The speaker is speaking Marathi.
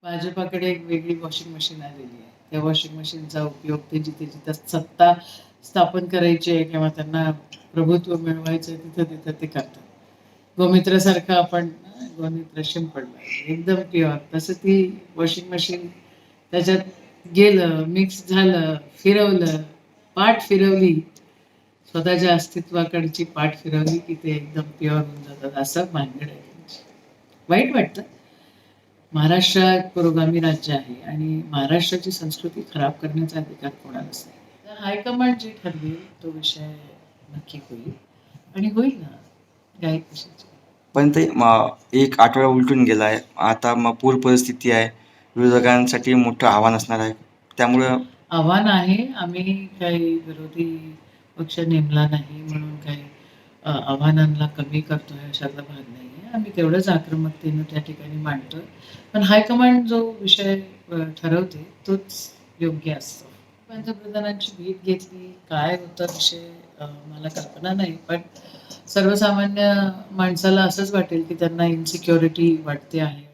भाजपाकडे एक वेगळी वॉशिंग मशीन आलेली आहे. त्या वॉशिंग मशीनचा उपयोग ते जिथे जिथं सत्ता स्थापन करायची आहे किंवा त्यांना प्रभुत्व मिळवायचं आहे तिथं तिथं ते करतात. गोमित्रासारखं आपण गोमित्र शिंपडलं एकदम प्युअर, तसं ती वॉशिंग मशीन त्याच्यात गेलं, मिक्स झालं, फिरवलं, पाठ फिरवली, स्वतःच्या अस्तित्वाकडची पाठ फिरवली की ते एकदम प्युअर होऊन जातात. असं भानगड आहे त्यांची. वाईट वाटतं. महाराष्ट्र एक पुरोगामी राज्य आहे आणि महाराष्ट्राची संस्कृती खराब करण्याचा अधिकार कोणालाच नाही. तर हायकमांड जे ठरवेल तो विषय नक्की होईल आणि होईल ना, काही कशाची. पण ते एक आठवडा उलटून गेला आहे. आता मग पूर परिस्थिती आहे. विरोधकांसाठी मोठं आव्हान असणार आहे. त्यामुळं आव्हान आहे. आम्ही काही विरोधी पक्ष नेमला नाही म्हणून काही आव्हानांना कमी करतोय अशातला भाग नाही आहे. आम्ही तेवढंच आक्रमकतेनं त्या ठिकाणी मांडतोय. पण हायकमांड जो विषय ठरवते तोच योग्य असतो. पंतप्रधानांची भेट घेतली, काय होता विषय मला कल्पना नाही. पण सर्वसामान्य माणसाला असंच वाटेल की त्यांना इन्सिक्युरिटी वाटते आहे.